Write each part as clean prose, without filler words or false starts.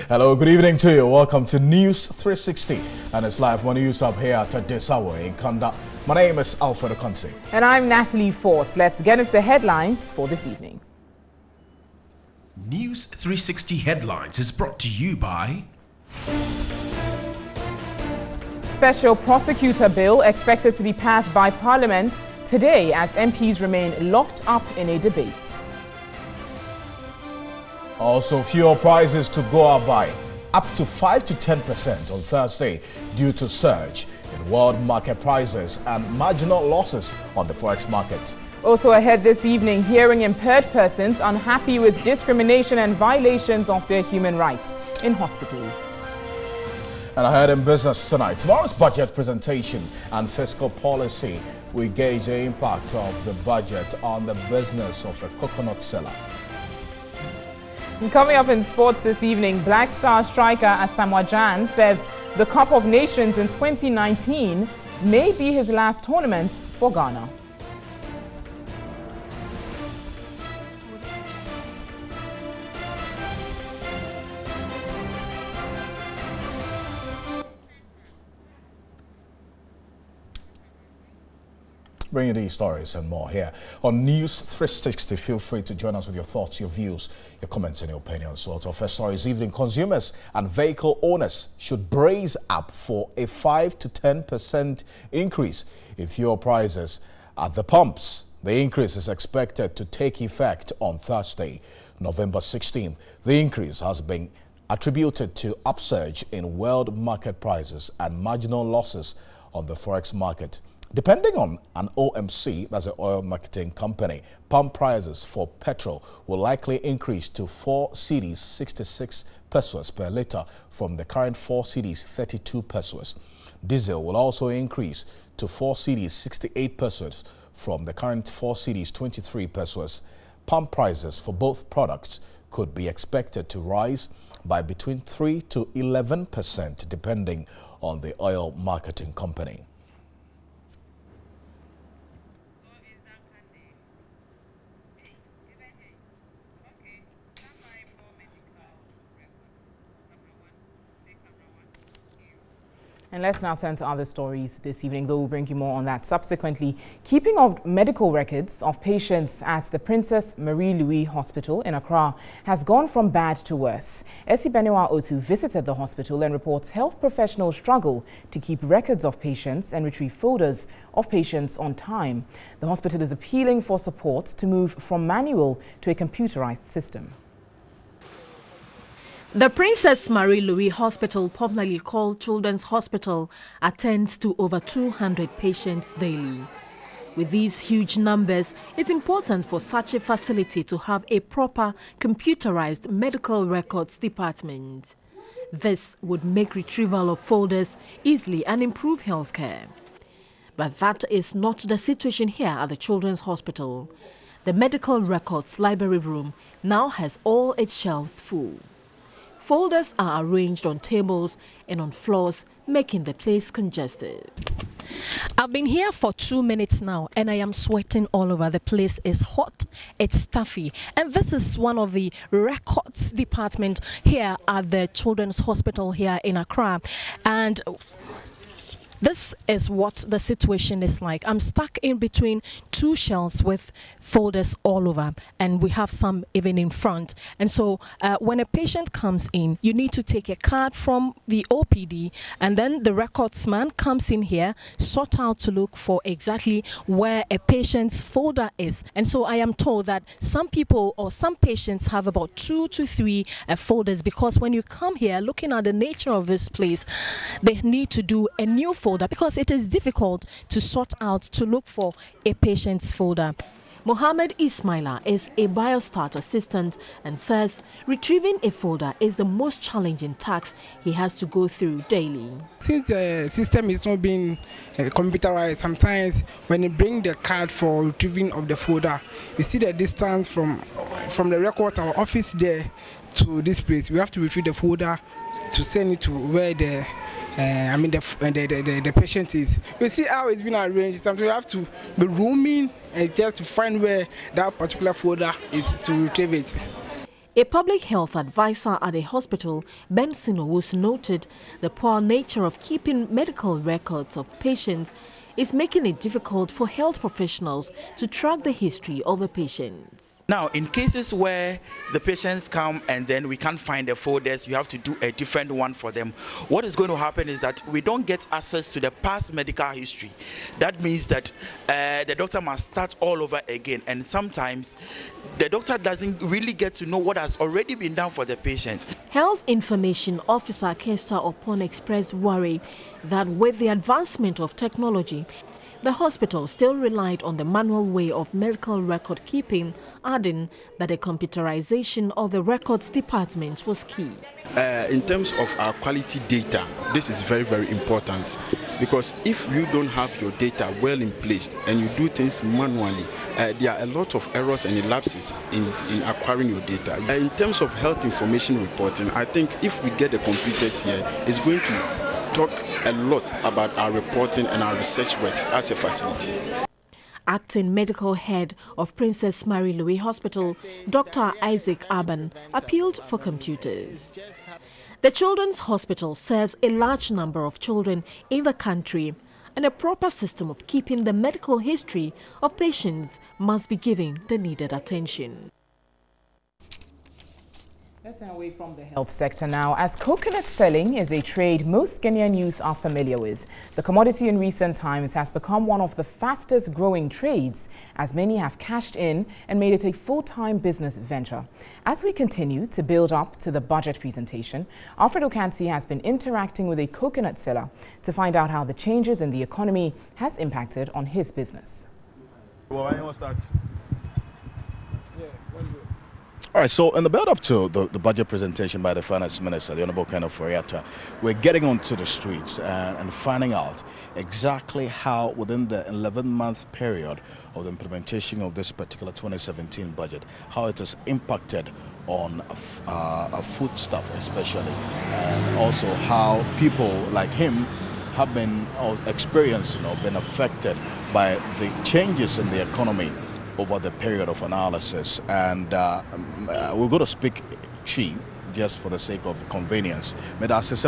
Hello, good evening to you. Welcome to News 360 and it's live on News Up here at this hour in Kanda. My name is Alfred Okonsi. And I'm Natalie Fort. Let's get into the headlines for this evening. News 360 Headlines is brought to you by Special Prosecutor Bill expected to be passed by Parliament today as MPs remain locked up in a debate. Also, fuel prices to go up by up to 5 to 10% on Thursday due to surge in world market prices and marginal losses on the forex market. Also ahead this evening, hearing impaired persons unhappy with discrimination and violations of their human rights in hospitals. And ahead in business tonight, tomorrow's budget presentation and fiscal policy. We gauge the impact of the budget on the business of a coconut seller. And coming up in sports this evening, Black Star striker Asamoah Gyan says the Cup of Nations in 2019 may be his last tournament for Ghana. Bringing these stories and more here on News 360. Feel free to join us with your thoughts, your views, your comments and your opinions. So our first story this evening, consumers and vehicle owners should brace up for a 5 to 10% increase in fuel prices at the pumps. The increase is expected to take effect on Thursday, November 16th. The increase has been attributed to upsurge in world market prices and marginal losses on the forex market. Depending on an OMC, that's an oil marketing company, pump prices for petrol will likely increase to 4 cedis 66 pesos per litre from the current 4 cedis 32 pesos. Diesel will also increase to 4 cedis 68 pesos from the current 4 cedis 23 pesos. Pump prices for both products could be expected to rise by between 3 to 11% depending on the oil marketing company. And let's now turn to other stories this evening, though we'll bring you more on that subsequently. Keeping of medical records of patients at the Princess Marie-Louise Hospital in Accra has gone from bad to worse. Essie Benewa Otu visited the hospital and reports health professionals struggle to keep records of patients and retrieve folders of patients on time. The hospital is appealing for support to move from manual to a computerized system. The Princess Marie-Louise Hospital, popularly called Children's Hospital, attends to over 200 patients daily. With these huge numbers, it's important for such a facility to have a proper computerized medical records department. This would make retrieval of folders easily and improve healthcare. But that is not the situation here at the Children's Hospital. The medical records library room now has all its shelves full. Folders are arranged on tables and on floors, making the place congested. I've been here for 2 minutes now and I am sweating all over. The place is hot, it's stuffy. And this is one of the records department here at the Children's Hospital here in Accra. And this is what the situation is like. I'm stuck in between 2 shelves with folders all over, and we have some even in front. And so when a patient comes in, you need to take a card from the OPD, and then the records man comes in here, sort out to look for exactly where a patient's folder is. And so I am told that some people or some patients have about 2 to 3 folders, because when you come here, looking at the nature of this place, they need to do a new folder because it is difficult to sort out to look for a patient's folder. Mohammed Ismaila is a biostat assistant and says retrieving a folder is the most challenging task he has to go through daily. Since the system is not being computerized, sometimes when you bring the card for retrieving of the folder, you see the distance from the records, our office there to this place. We have to retrieve the folder to send it to where the the patient is. We see how it's been arranged. Sometimes you have to be roaming and just to find where that particular folder is to retrieve it. A public health advisor at the hospital, Benson Owusu, noted the poor nature of keeping medical records of patients is making it difficult for health professionals to track the history of the patients. Now, in cases where the patients come and then we can't find the folders, you have to do a different one for them. What is going to happen is that we don't get access to the past medical history. That means that the doctor must start all over again, and sometimes the doctor doesn't really get to know what has already been done for the patient. Health Information Officer Kester Opon expressed worry that with the advancement of technology, the hospital still relied on the manual way of medical record keeping, adding that the computerization of the records department was key. In terms of our quality data, this is very, very important, because if you don't have your data well in place and you do things manually, there are a lot of errors and lapses in acquiring your data. In terms of health information reporting, I think if we get the computers here, it's going to talk a lot about our reporting and our research works as a facility. Acting medical head of Princess Mary Louis Hospital, Dr. Isaac Aban, appealed for computers. The Children's Hospital serves a large number of children in the country, and a proper system of keeping the medical history of patients must be given the needed attention. Let's get away from the health sector now, as coconut selling is a trade most Kenyan youth are familiar with. The commodity in recent times has become one of the fastest growing trades, as many have cashed in and made it a full-time business venture. As we continue to build up to the budget presentation, Alfred Okansi has been interacting with a coconut seller to find out how the changes in the economy has impacted on his business. All right, so in the build-up to the budget presentation by the Finance Minister, the Honorable Kenneth Foriata, we're getting onto the streets and finding out exactly how, within the 11-month period of the implementation of this particular 2017 budget, how it has impacted on foodstuff especially, and also how people like him have been experienced, been affected by the changes in the economy over the period of analysis. And we're going to speak Chi just for the sake of convenience. Okay, Bakuse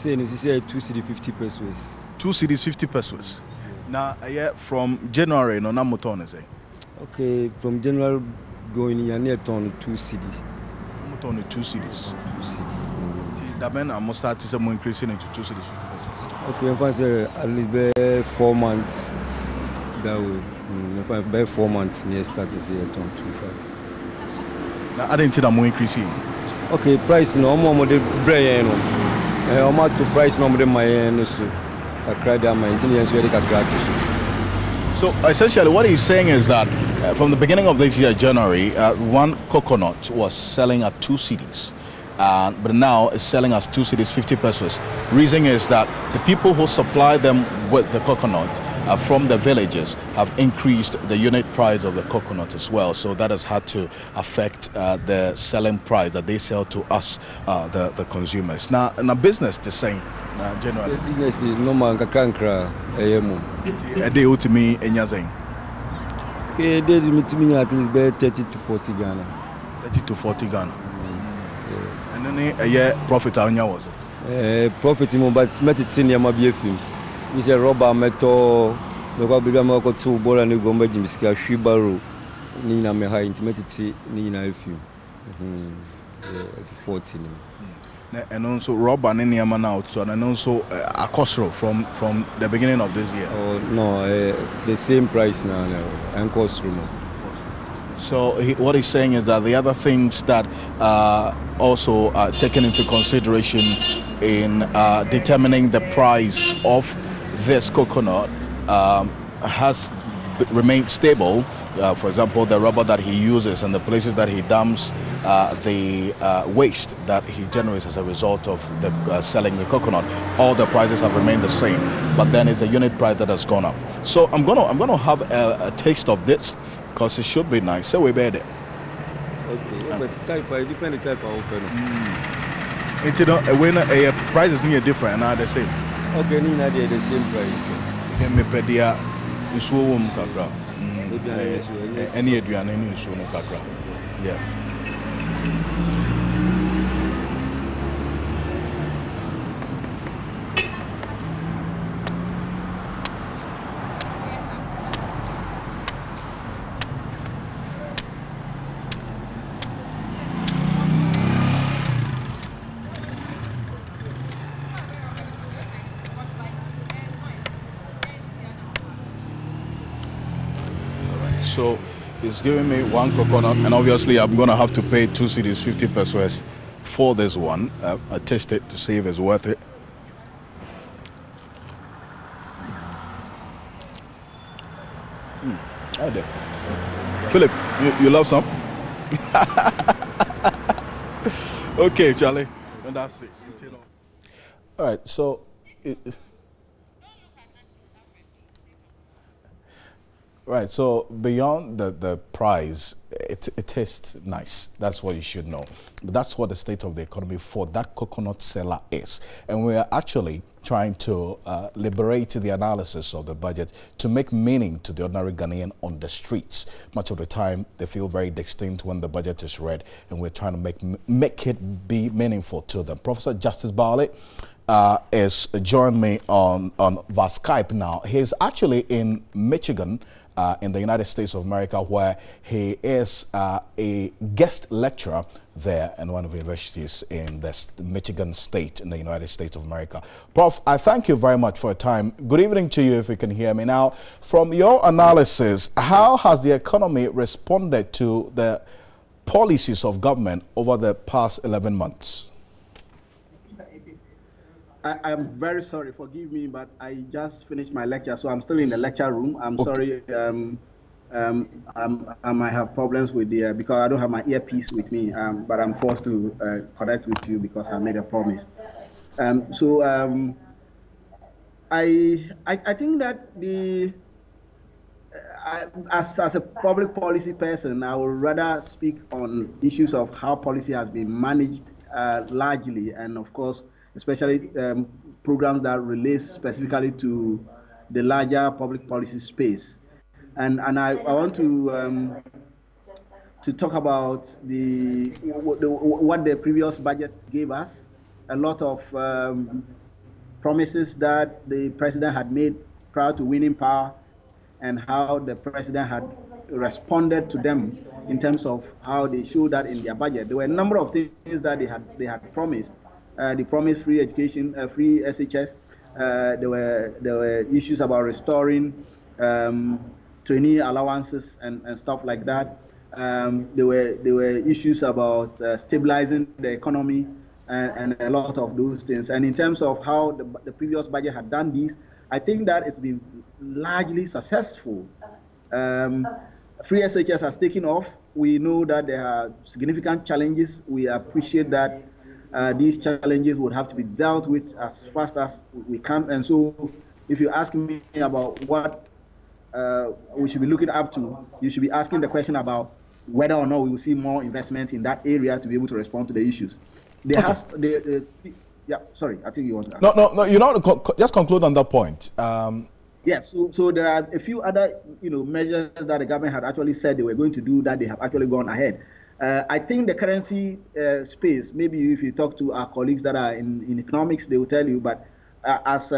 is 2 cedi 50 pesos. 2 cedis 50 pesos. Now, from January, no namuton is Okay, from January going in near ton 2 cedis. Muton 2 cedis. 2 cedis. That means I must start to increasing into 2 cedis 50 pesos. Okay, if I say at least 4 months, that way. If I buy 4 months, near start to say 25. Now, I didn't think I'm increasing. Okay, price no more the bread, how much to price no more the my so I cried that my intelligence very So essentially what he's saying is that from the beginning of this year, January, one coconut was selling at 2 cedis. But now it's selling as 2 cedis 50 pesos. Reason is that the people who supply them with the coconut from the villages have increased the unit price of the coconut as well. So that has had to affect the selling price that they sell to us, the consumers. Now, in a business, the same. Generally. Business is normal. Kankra, a day to me, anything. Okay, they limit me at least 30 to 40 Ghana. 30 to 40 Ghana. And then a year profit on your was profit, but met it in Yamabi film. It's a rubber metal, local Bigamako 2 ball and Gomba Jimiska Shibaru, Nina Meha intimacy, Nina film. 14. And also rubber and any man out, and also a cost from the beginning of this year. Oh, no, the same price now, and cost room. So what he's saying is that the other things that also are taken into consideration in determining the price of this coconut has remained stable. For example, the rubber that he uses and the places that he dumps the waste that he generates as a result of the selling the coconut, all the prices have remained the same. But then it's a unit price that has gone up. So I'm gonna have a taste of this, because it should be nice. So we bear it. Okay, but type, it depends the type of open. You know, when a price is near different, now the same. Okay, Nina, the same price. Okay, me pedia, you swum kakra. Any aduane any nsuo no kakra. Yeah. So it's giving me one coconut, and obviously I'm going to have to pay 2 cedis 50 pesos for this one. I taste it to see if it's worth it. Right there. Philip, you love some? Okay, Charlie. And that's it. All right, so right, so beyond the price, it tastes nice. That's what you should know. But that's what the state of the economy for that coconut seller is. And we are actually trying to liberate the analysis of the budget to make meaning to the ordinary Ghanaian on the streets. Much of the time, they feel very distinct when the budget is read, and we're trying to make it be meaningful to them. Professor Justice Barley is joining me on via Skype now. He's actually in Michigan, in the United States of America, where he is a guest lecturer there in one of the universities in the Michigan state in the United States of America. Prof, I thank you very much for your time. Good evening to you, if you can hear me. Now, from your analysis, how has the economy responded to the policies of government over the past 11 months? I am very sorry, forgive me, but I just finished my lecture, so I'm still in the lecture room. I'm sorry, I might have problems with the, because I don't have my earpiece with me, but I'm forced to connect with you because I made a promise. I think that as a public policy person, I would rather speak on issues of how policy has been managed largely, and of course, especially programs that relate specifically to the larger public policy space. And I want to talk about what the previous budget gave us, a lot of promises that the president had made prior to winning power, and how the president had responded to them in terms of how they showed that in their budget. There were a number of things that they had promised. They promised free education, free SHS. There were issues about restoring trainee allowances and stuff like that. There were issues about stabilizing the economy and a lot of those things. And in terms of how the previous budget had done these, I think that it's been largely successful. Free SHS has taken off. We know that there are significant challenges. We appreciate that these challenges would have to be dealt with as fast as we can. And so if you ask me about what we should be looking up to, you should be asking the question about whether or not we will see more investment in that area to be able to respond to the issues. There okay. Yeah, sorry, I think you want to ask. No, you know, just conclude on that point. Yes, so there are a few other measures that the government had actually said they were going to do that they have actually gone ahead. I think the currency space, maybe if you talk to our colleagues that are in economics, they will tell you, but as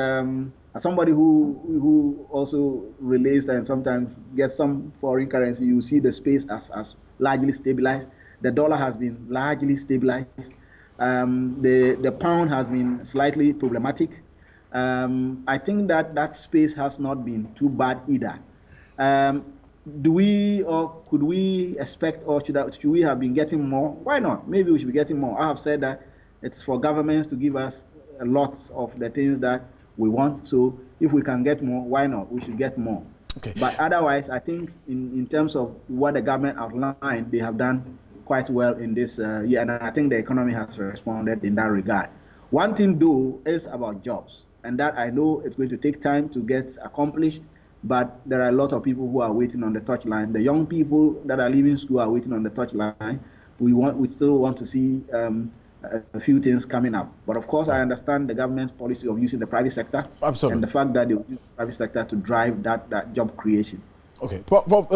somebody who also relates and sometimes gets some foreign currency, you see the space as largely stabilized. The dollar has been largely stabilized. The pound has been slightly problematic. I think that space has not been too bad either. Do we or could we expect, or should we have been getting more? Why not? Maybe we should be getting more. I have said that it's for governments to give us a lot of the things that we want. So if we can get more, why not? We should get more. Okay. But otherwise, I think in terms of what the government outlined, they have done quite well in this year, and I think the economy has responded in that regard. One thing, though, is about jobs, and that I know it's going to take time to get accomplished, but there are a lot of people who are waiting on the touchline. The young people that are leaving school are waiting on the touchline. We still want to see a few things coming up. But of course, I understand the government's policy of using the private sector. Absolutely. And the fact that they use the private sector to drive that job creation. Okay,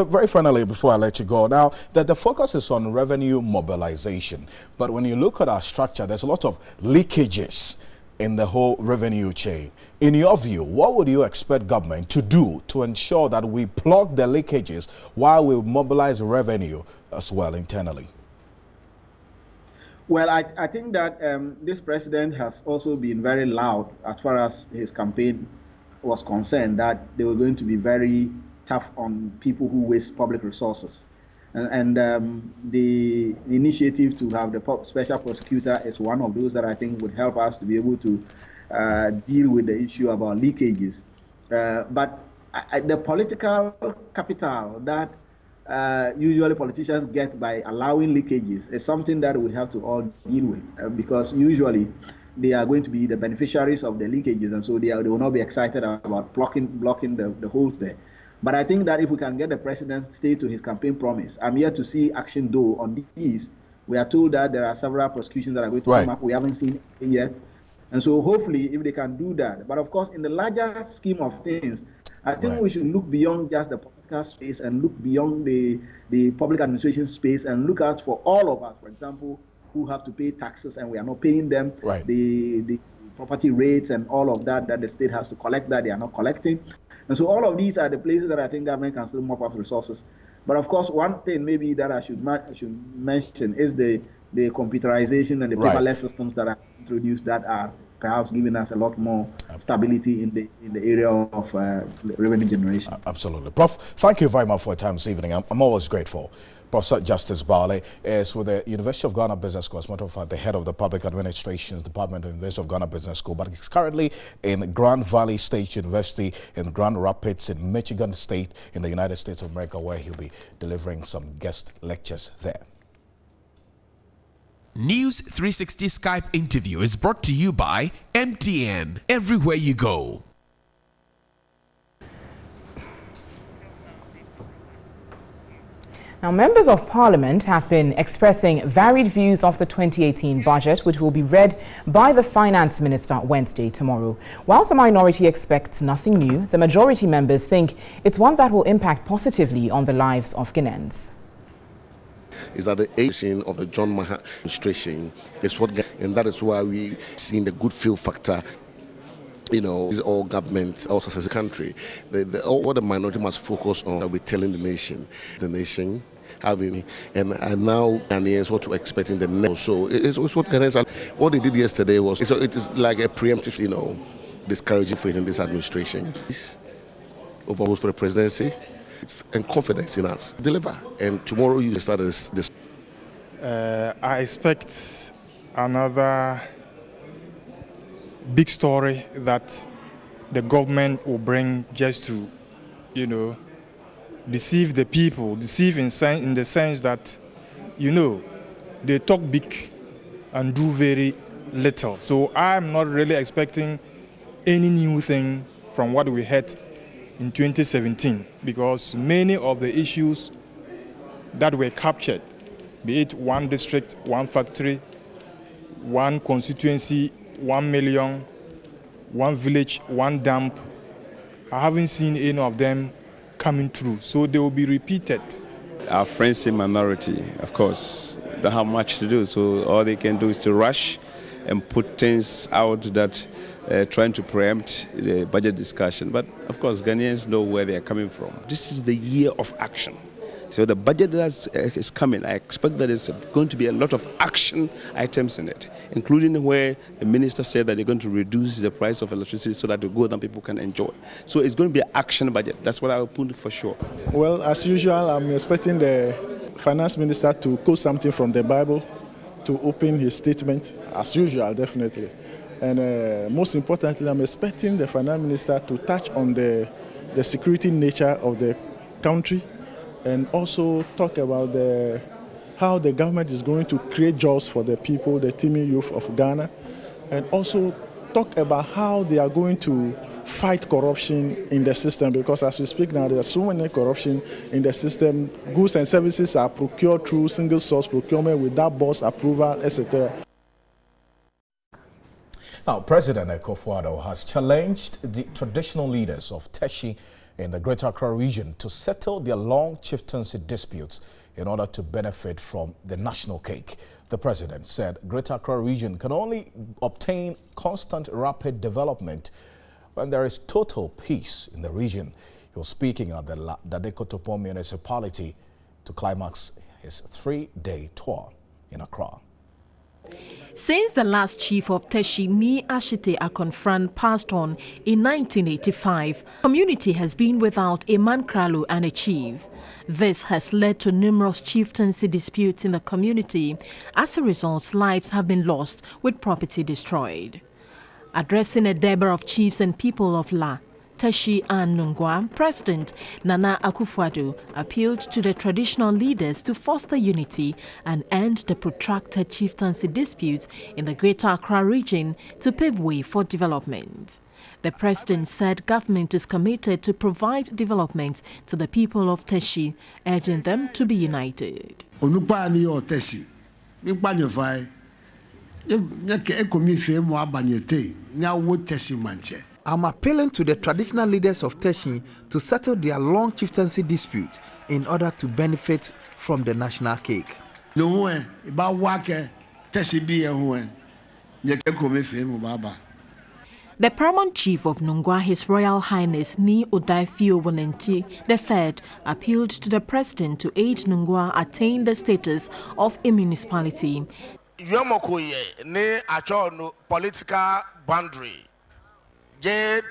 very finally, before I let you go, now that the focus is on revenue mobilization, but when you look at our structure, there's a lot of leakages in the whole revenue chain. In your view, what would you expect government to do to ensure that we plug the leakages while we mobilize revenue as well internally? Well, I think that this president has also been very loud as far as his campaign was concerned, that they were going to be very tough on people who waste public resources. And the initiative to have the special prosecutor is one of those that I think would help us to be able to deal with the issue about leakages. But the political capital that usually politicians get by allowing leakages is something that we have to all deal with, because usually they are going to be the beneficiaries of the leakages, and so they will not be excited about blocking the holes there. But I think that if we can get the president to stay to his campaign promise, I'm yet to see action though on these. We are told that there are several prosecutions that are going to come up. We haven't seen it yet. And so hopefully if they can do that. But of course, in the larger scheme of things, I think we should look beyond just the political space and look beyond the public administration space and look out for all of us, for example, who have to pay taxes and we are not paying them, the property rates and all of that the state has to collect that they are not collecting. And so all of these are the places that I think government can still mop up resources. But of course, one thing maybe that I should mention is the computerization and the paperless systems that are introduced that are perhaps giving us a lot more stability in the area of revenue generation. Absolutely. Prof, thank you very much for your time this evening. I'm always grateful. Professor Justice Bale is with the University of Ghana Business School, as a matter of fact, the head of the Public Administration's Department of the University of Ghana Business School, but he's currently in Grand Valley State University in Grand Rapids in Michigan State in the United States of America, where he'll be delivering some guest lectures there. NEWS360 Skype interview is brought to you by MTN, everywhere you go. Now, members of Parliament have been expressing varied views of the 2018 budget, which will be read by the Finance Minister Wednesday tomorrow. Whilst the minority expects nothing new, the majority members think it's one that will impact positively on the lives of Ghanaians. Is that the aging of the John Mahama administration is what, and that is why we seen the good feel factor. You know, it's all government, also as a country. What the minority must focus on, we're telling the nation, having, and now Ghanaians what to expect in the next. So it's what Ghanaians, what they did yesterday was, so it is like a preemptive, you know, discouraging faith in this administration. Overall for the presidency and confidence in us. Deliver. And tomorrow you start this. I expect another big story that the government will bring just to, you know, deceive the people, deceive in the sense that, you know, they talk big and do very little. So I'm not really expecting any new thing from what we had in 2017, because many of the issues that were captured, be it one district, one factory, one constituency, 1 million, one village, one dump, I haven't seen any of them coming through, so they will be repeated. Our friends in minority, of course, don't have much to do, so all they can do is to rush and put things out that trying to preempt the budget discussion. But of course, Ghanaians know where they are coming from. This is the year of action. So the budget that is coming, I expect that there's going to be a lot of action items in it, including where the minister said that they're going to reduce the price of electricity so that the good and people can enjoy. So it's going to be an action budget. That's what I will put for sure. Well, as usual, I'm expecting the finance minister to quote something from the Bible to open his statement, as usual, definitely. And most importantly, I'm expecting the finance minister to touch on the security nature of the country, and also talk about how the government is going to create jobs for the people, the teeming youth of Ghana, and also talk about how they are going to fight corruption in the system, because as we speak now, there's so many corruption in the system. Goods and services are procured through single source procurement without boss approval, etc. Now, President Akufo-Addo has challenged the traditional leaders of Teshi in the Greater Accra region to settle their long chieftaincy disputes in order to benefit from the national cake. The president said Greater Accra region can only obtain constant rapid development when there is total peace in the region. He was speaking at the Dadekotopon municipality to climax his 3-day tour in Accra. Since the last chief of Teshi, Ni Ashite Akonfran, passed on in 1985, community has been without a Mankralu and a chief. This has led to numerous chieftaincy disputes in the community. As a result, lives have been lost with property destroyed. Addressing a Deber of chiefs and people of La, Teshi and Nungwa, President Nana Akufo-Addo appealed to the traditional leaders to foster unity and end the protracted chieftaincy disputes in the Greater Accra region to pave way for development. The president said government is committed to provide development to the people of Teshi, urging them to be united. I'm appealing to the traditional leaders of Teshi to settle their long chieftaincy dispute in order to benefit from the national cake. The paramount chief of Nungwa, His Royal Highness Ni Odaifio Wonenti III, appealed to the president to aid Nungwa attain the status of a municipality. Political boundary,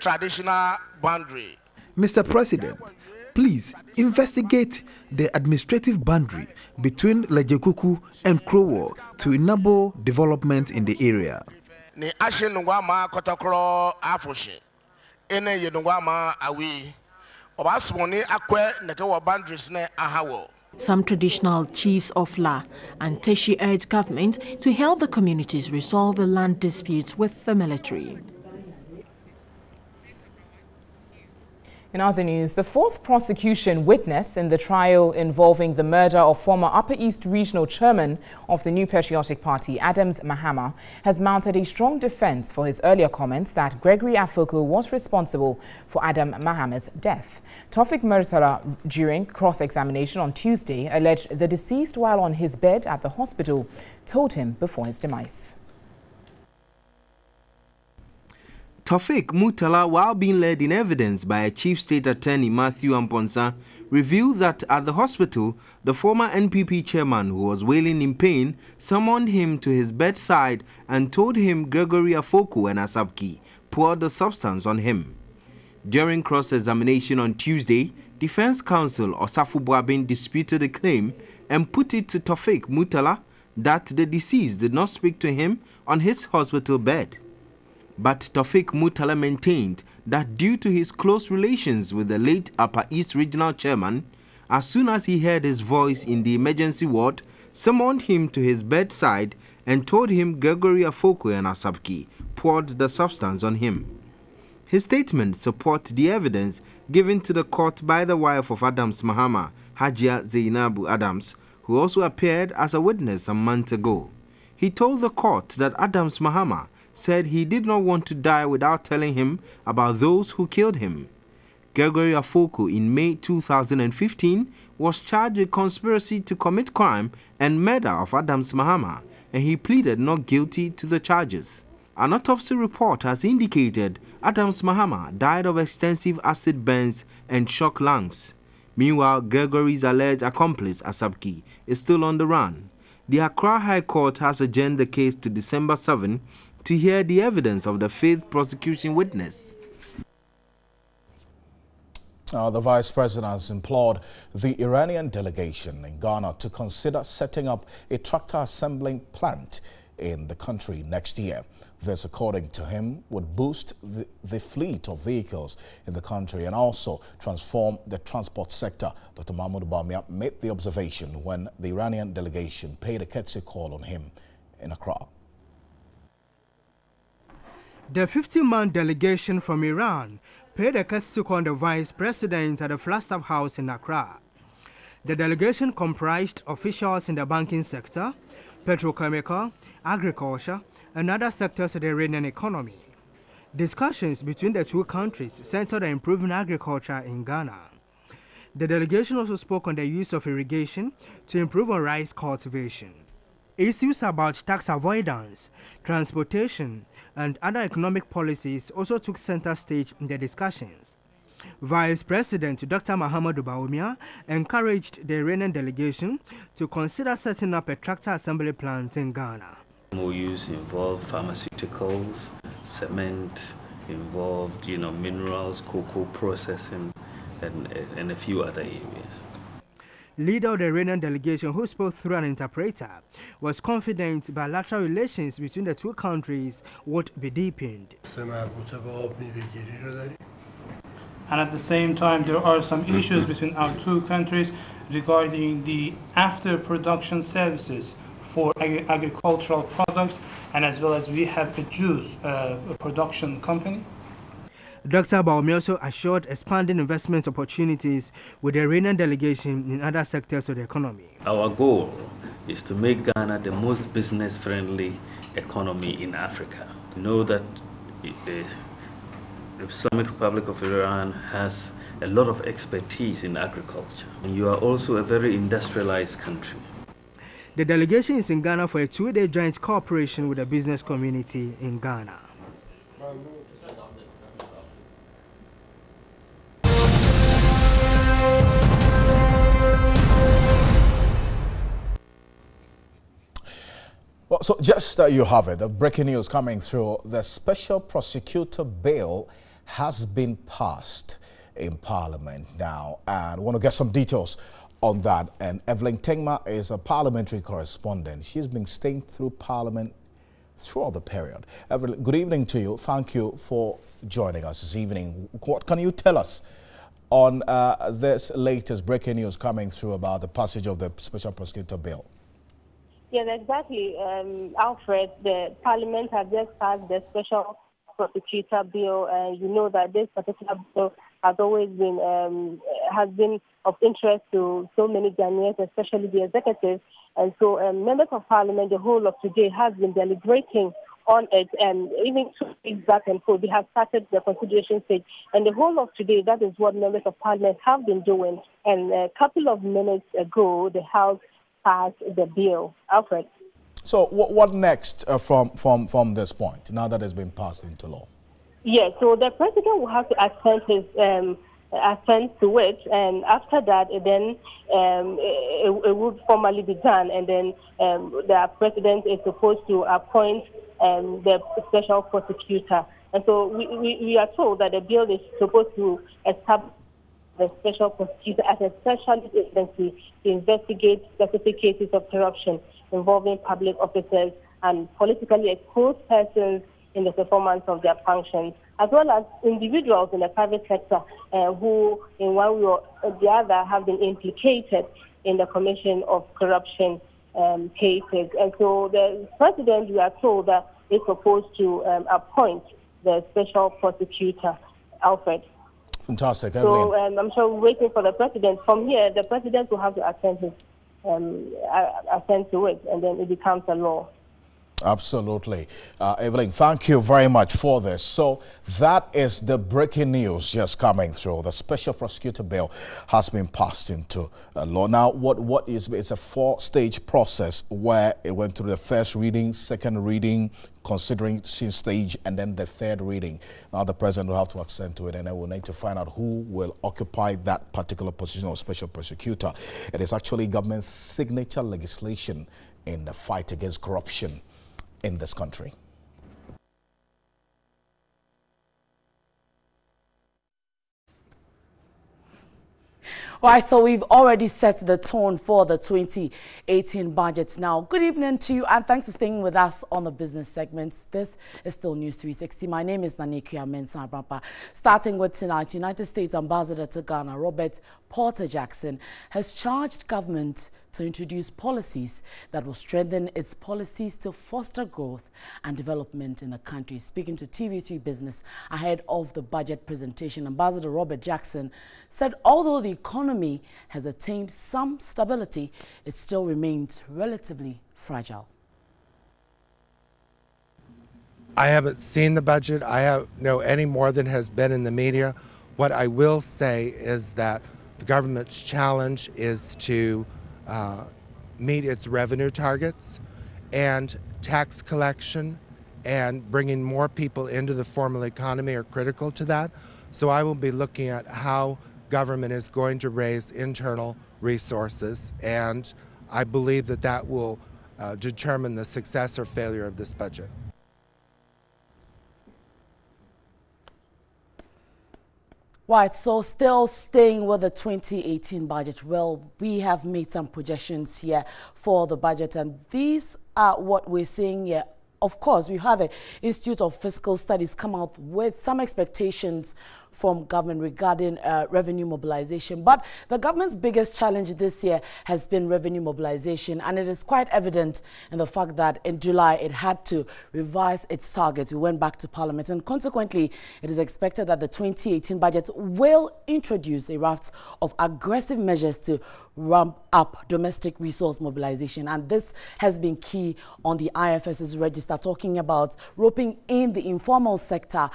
traditional boundary. Mr. President, please investigate the administrative boundary between Lejekuku and Krowo to enable development in the area. Some traditional chiefs of La and Teshi urged government to help the communities resolve the land disputes with the military. In other news, the fourth prosecution witness in the trial involving the murder of former Upper East Regional Chairman of the New Patriotic Party, Adams Mahama, has mounted a strong defense for his earlier comments that Gregory Afoko was responsible for Adam Mahama's death. Taufik Murtala, during cross-examination on Tuesday, alleged the deceased, while on his bed at the hospital, told him before his demise. Taufik Murtala, while being led in evidence by a Chief State Attorney Matthew Amponsa, revealed that at the hospital, the former NPP chairman, who was wailing in pain, summoned him to his bedside and told him Gregory Afoko and Asabki poured the substance on him. During cross-examination on Tuesday, Defense Counsel Osafu Boabin disputed the claim and put it to Taufik Murtala that the deceased did not speak to him on his hospital bed. But Taufik Murtala maintained that due to his close relations with the late Upper East Regional Chairman, as soon as he heard his voice in the emergency ward, summoned him to his bedside and told him Gregory Afoko and Asabki poured the substance on him. His statement supports the evidence given to the court by the wife of Adams Mahama, Hajia Zainabu Adams, who also appeared as a witness a month ago. He told the court that Adams Mahama said he did not want to die without telling him about those who killed him. Gregory Afoko in May 2015 was charged with conspiracy to commit crime and murder of Adams Mahama, and he pleaded not guilty to the charges. An autopsy report has indicated Adams Mahama died of extensive acid burns and shock lungs. Meanwhile, Gregory's alleged accomplice, Asabki, is still on the run. The Accra High Court has adjourned the case to December 7 to hear the evidence of the fifth prosecution witness. The Vice President has implored the Iranian delegation in Ghana to consider setting up a tractor assembling plant in the country next year. This, according to him, would boost the fleet of vehicles in the country and also transform the transport sector. Dr. Mahmoud Bamia made the observation when the Iranian delegation paid a courtesy call on him in Accra. The 50-man delegation from Iran paid a courtesy call on the Vice President at the Flagstaff House in Accra. The delegation comprised officials in the banking sector, petrochemical, agriculture, and other sectors of the Iranian economy. Discussions between the two countries centered on improving agriculture in Ghana. The delegation also spoke on the use of irrigation to improve on rice cultivation. Issues about tax avoidance, transportation, and other economic policies also took center stage in the discussions. Vice President Dr. Mahamadou Bawumia encouraged the Iranian delegation to consider setting up a tractor assembly plant in Ghana. MOUs involve pharmaceuticals, cement, involved, minerals, cocoa processing, and a few other areas. Leader of the Iranian delegation, who spoke through an interpreter, was confident bilateral relations between the two countries would be deepened. And at the same time, there are some issues between our two countries regarding the after-production services for agricultural products, and as well as we have a juice production company. Dr. Bawumia also assured expanding investment opportunities with the Iranian delegation in other sectors of the economy. Our goal is to make Ghana the most business-friendly economy in Africa. We know that the Islamic Republic of Iran has a lot of expertise in agriculture. And you are also a very industrialized country. The delegation is in Ghana for a 2-day joint cooperation with the business community in Ghana. Well, so just you have it, the breaking news coming through. The special prosecutor bill has been passed in Parliament now, and I want to get some details on that. And Evelyn Tengma is a parliamentary correspondent. She's been staying through Parliament throughout the period. Evelyn, good evening to you. Thank you for joining us this evening. What can you tell us on this latest breaking news coming through about the passage of the special prosecutor bill? Yes, exactly, Alfred. The Parliament has just passed the special prosecutor bill, and you know that this particular bill has always been of interest to so many Ghanaians, especially the executives. And so, members of Parliament, the whole of today has been deliberating on it, and even 2 weeks back and forth, they have started the consideration stage. And the whole of today, that is what members of Parliament have been doing. And a couple of minutes ago, the House passed the bill. Alfred. So what next from this point, now that it's been passed into law? Yes, so the president will have to assent to it, and after that, then it would formally be done, and then the president is supposed to appoint the special prosecutor. And so we are told that the bill is supposed to establish the special prosecutor as a specialist agency to investigate specific cases of corruption involving public officers and politically exposed persons in the performance of their functions, as well as individuals in the private sector who, in one way or the other, have been implicated in the commission of corruption cases. And so the president, we are told, that is supposed to appoint the special prosecutor, Alfred. Fantastic. So I'm sure we're waiting for the president. From here, the president will have to assent to it, and then it becomes a law. Absolutely. Evelyn, thank you very much for this. So that is the breaking news just coming through. The special prosecutor bill has been passed into law. Now, it's a 4-stage process where it went through the first reading, second reading, consideration stage, and then the third reading. Now the president will have to assent to it, and then we'll need to find out who will occupy that particular position of special prosecutor. It is actually government's signature legislation in the fight against corruption in this country. All right, so we've already set the tone for the 2018 budget now. Good evening to you, and thanks for staying with us on the business segments. This is still News 360. My name is Nanekia Mensah-Brampa. Starting with tonight, United States Ambassador to Ghana, Robert Porter Jackson, has charged government to introduce policies that will strengthen its policies to foster growth and development in the country. Speaking to TV3 Business ahead of the budget presentation, Ambassador Robert Jackson said although the economy has attained some stability, it still remains relatively fragile. I haven't seen the budget. I don't know any more than has been in the media. What I will say is that the government's challenge is to meet its revenue targets, and tax collection and bringing more people into the formal economy are critical to that. So I will be looking at how government is going to raise internal resources, and I believe that that will determine the success or failure of this budget. Right, so still staying with the 2018 budget, well, we have made some projections here for the budget, and these are what we're seeing here. Of course, we had the Institute of Fiscal Studies come out with some expectations from government regarding revenue mobilization. But the government's biggest challenge this year has been revenue mobilization, and it is quite evident in the fact that in July it had to revise its targets. We went back to Parliament, and consequently it is expected that the 2018 budget will introduce a raft of aggressive measures to ramp up domestic resource mobilization, and this has been key on the IFS's register, talking about roping in the informal sector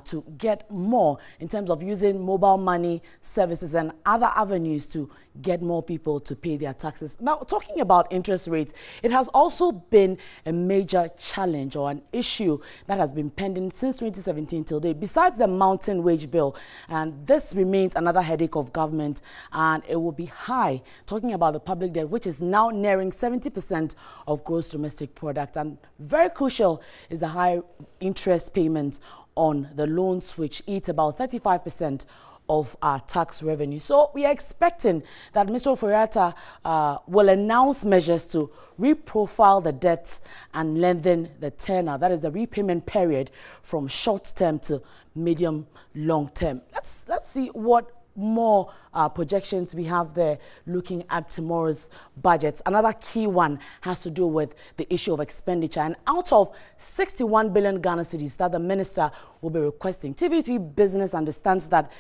to get more in terms of using mobile money services and other avenues to get more people to pay their taxes. Now, talking about interest rates, it has also been a major challenge or an issue that has been pending since 2017 till date, besides the mountain wage bill. And this remains another headache of government, and it will be high, talking about the public debt, which is now nearing 70% of gross domestic product. And very crucial is the high interest payments on the loans, which eat about 35% of our tax revenue. So we are expecting that Mr. Oforiatta will announce measures to reprofile the debts and lengthen the tenor, that is the repayment period, from short term to medium long term. Let's see what more projections we have there looking at tomorrow's budget. Another key one has to do with the issue of expenditure, and out of 61 billion Ghana cedis that the minister will be requesting, TV3 Business understands that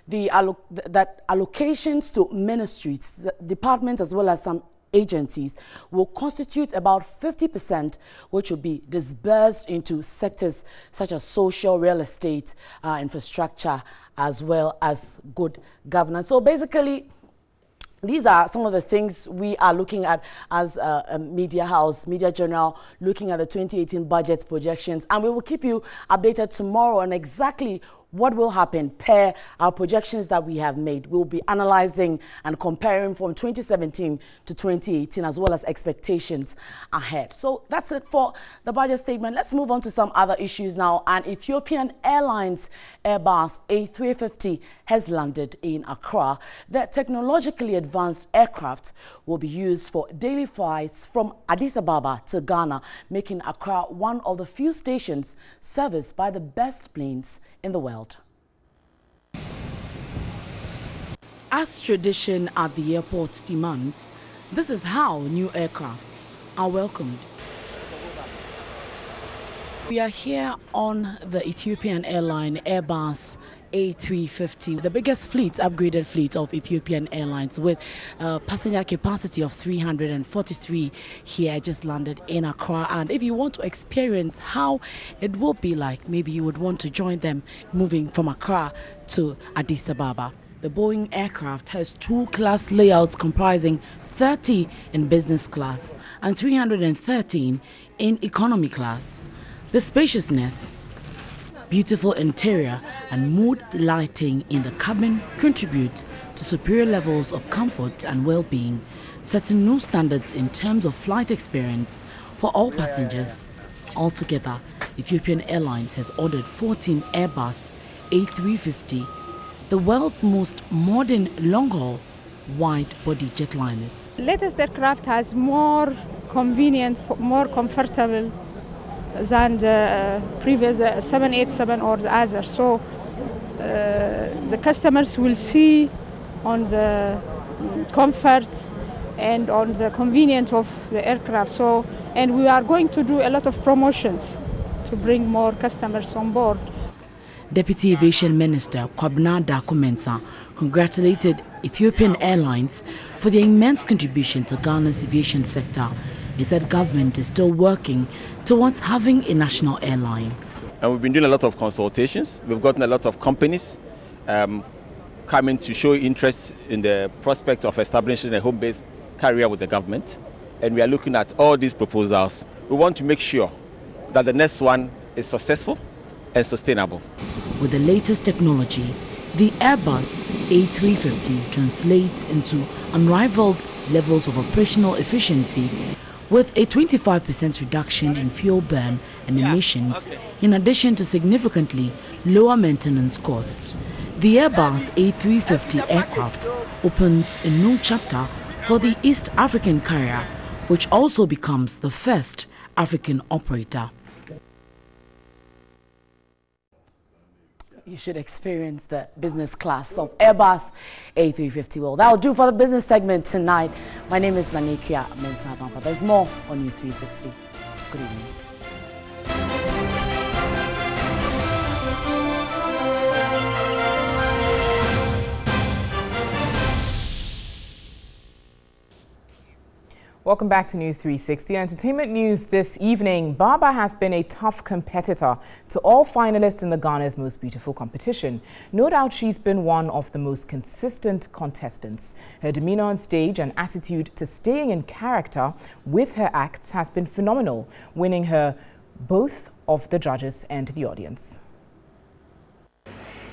that allocations to ministries, departments, as well as some agencies will constitute about 50%, which will be disbursed into sectors such as social, real estate, infrastructure, as well as good governance. So basically, these are some of the things we are looking at as a media house, Media Journal, looking at the 2018 budget projections. And we will keep you updated tomorrow on exactly what will happen per our projections that we have made. We'll be analyzing and comparing from 2017 to 2018, as well as expectations ahead. So that's it for the budget statement. Let's move on to some other issues now. And Ethiopian Airlines Airbus A350 has landed in Accra. The technologically advanced aircraft will be used for daily flights from Addis Ababa to Ghana, making Accra one of the few stations serviced by the best planes in the world. As tradition at the airport demands, this is how new aircraft are welcomed. We are here on the Ethiopian airline Airbus A350, the biggest upgraded fleet of Ethiopian Airlines, with a passenger capacity of 343 here, just landed in Accra. And if you want to experience how it will be like, maybe you would want to join them moving from Accra to Addis Ababa. The Boeing aircraft has two class layouts comprising 30 in business class and 313 in economy class. The spaciousness, beautiful interior and mood lighting in the cabin contribute to superior levels of comfort and well-being, setting new standards in terms of flight experience for all passengers. Altogether, Ethiopian Airlines has ordered 14 Airbus A350, the world's most modern long-haul wide-body jetliners. The latest aircraft has more convenient, more comfortable than the previous 787 or the others. So the customers will see on the comfort and on the convenience of the aircraft. So, and we are going to do a lot of promotions to bring more customers on board. Deputy Aviation Minister Kwabena Dakumensa congratulated Ethiopian Airlines for their immense contribution to Ghana's aviation sector. He said government is still working towards having a national airline. And we've been doing a lot of consultations. We've gotten a lot of companies coming to show interest in the prospect of establishing a home-based carrier with the government. And we are looking at all these proposals. We want to make sure that the next one is successful and sustainable. With the latest technology, the Airbus A350 translates into unrivaled levels of operational efficiency with a 25% reduction in fuel burn and emissions, in addition to significantly lower maintenance costs. The Airbus A350 aircraft opens a new chapter for the East African carrier, which also becomes the first African operator. You should experience the business class of Airbus A350. Well, that will do for the business segment tonight. My name is Nanekia Mensah. There's more on News 360. Good evening. Welcome back to News 360. Entertainment news this evening. Baba has been a tough competitor to all finalists in the Ghana's Most Beautiful competition. No doubt she's been one of the most consistent contestants. Her demeanor on stage and attitude to staying in character with her acts has been phenomenal, winning her both of the judges and the audience.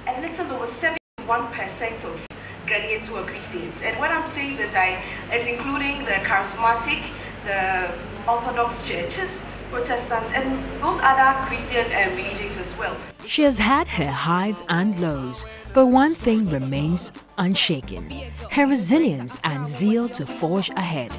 A little over 71% of Ghanaians who are Christians. And when I'm saying this, it's including the charismatic, the Orthodox churches, Protestants, and those other Christian religions as well. She has had her highs and lows, but one thing remains unshaken: her resilience and zeal to forge ahead.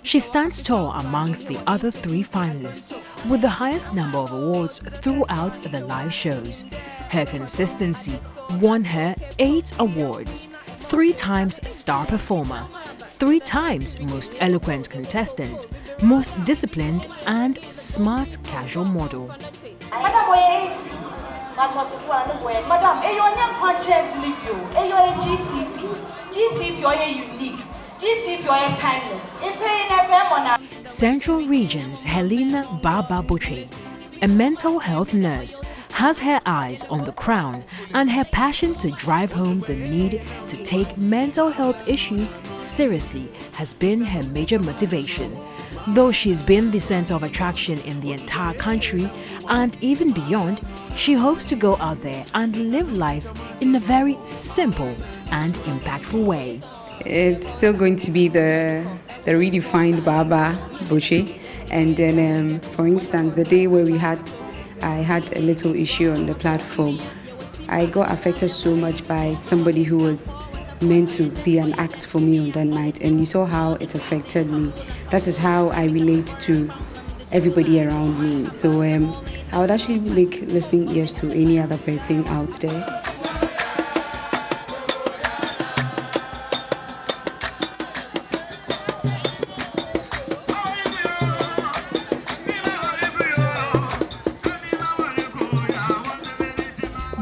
She stands tall amongst the other three finalists with the highest number of awards throughout the live shows. Her consistency won her 8 awards: 3 times Star Performer, 3 times Most Eloquent Contestant, Most Disciplined, and Smart Casual Model. Madam, unique. Central Region's Helena Baba Butchie, a mental health nurse, has her eyes on the crown, and her passion to drive home the need to take mental health issues seriously has been her major motivation. Though she's been the center of attraction in the entire country and even beyond, she hopes to go out there and live life in a very simple and impactful way. It's still going to be the redefined Baba Butchie. And then, for instance, the day where I had a little issue on the platform, I got affected so much by somebody who was meant to be an act for me on that night, and you saw how it affected me. That is how I relate to everybody around me. So I would actually make listening ears to any other person out there.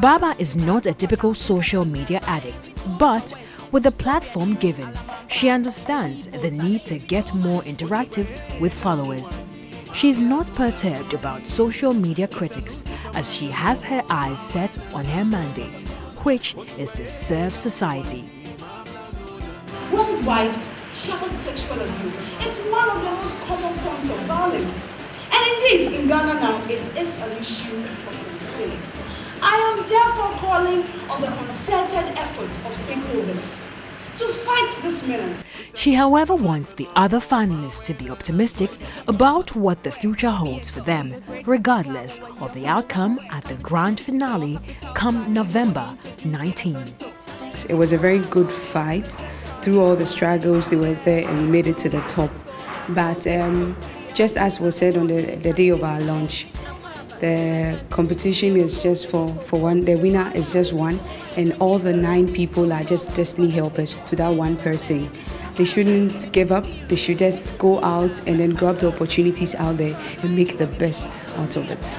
Baba is not a typical social media addict, but with the platform given, she understands the need to get more interactive with followers. She's not perturbed about social media critics, as she has her eyes set on her mandate, which is to serve society. Worldwide, child sexual abuse is one of the most common forms of violence. And indeed, in Ghana now, it is an issue of concern. I am therefore calling on the concerted efforts of stakeholders to fight this menace. She, however, wants the other finalists to be optimistic about what the future holds for them, regardless of the outcome at the grand finale come November 19. It was a very good fight. Through all the struggles, they were there and we made it to the top. But just as was said on the day of our launch, the competition is just for one. The winner is just one, and all the 9 people are just destiny helpers to that one person. They shouldn't give up. They should just go out and then grab the opportunities out there and make the best out of it.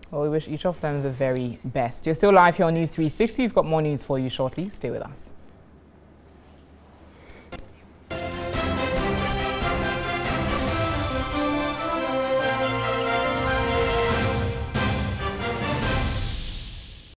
Well, we wish each of them the very best. You're still live here on News 360. We've got more news for you shortly. Stay with us.